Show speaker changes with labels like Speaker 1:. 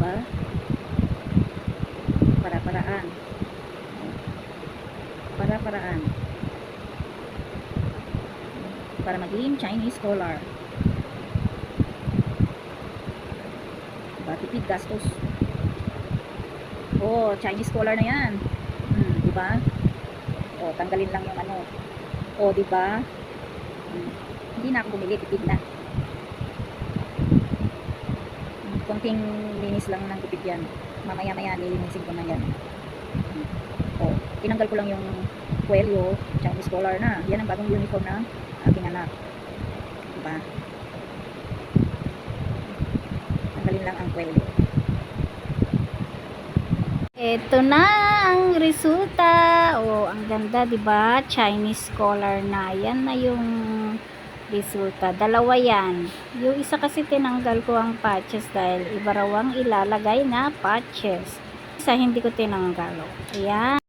Speaker 1: ba? Para-paraan. Para-paraan. Para maging Chinese scholar. Diba? Tipid gastos. Oh, Chinese scholar na yan. Diba? Oh, tanggalin lang yung ano. Oh, diba? Hindi na ako bumili, tipid na. Konting linis lang ng tipid yan. Mamaya-maya lilinisin ko na yan. Oh, tinanggal ko lang yung kwelyo, Chinese collar na. Yan ang bagong uniform ng aking anak. Diba? Tanggalin lang ang kwelyo. Ito na ang resulta. Oh, ang ganda, 'di ba? Chinese collar na. Yan na yung resulta. Dalawa yan. Yung isa kasi tinanggal ko ang patches dahil iba raw ang ilalagay na patches. Isa hindi ko tinanggal. Ayan.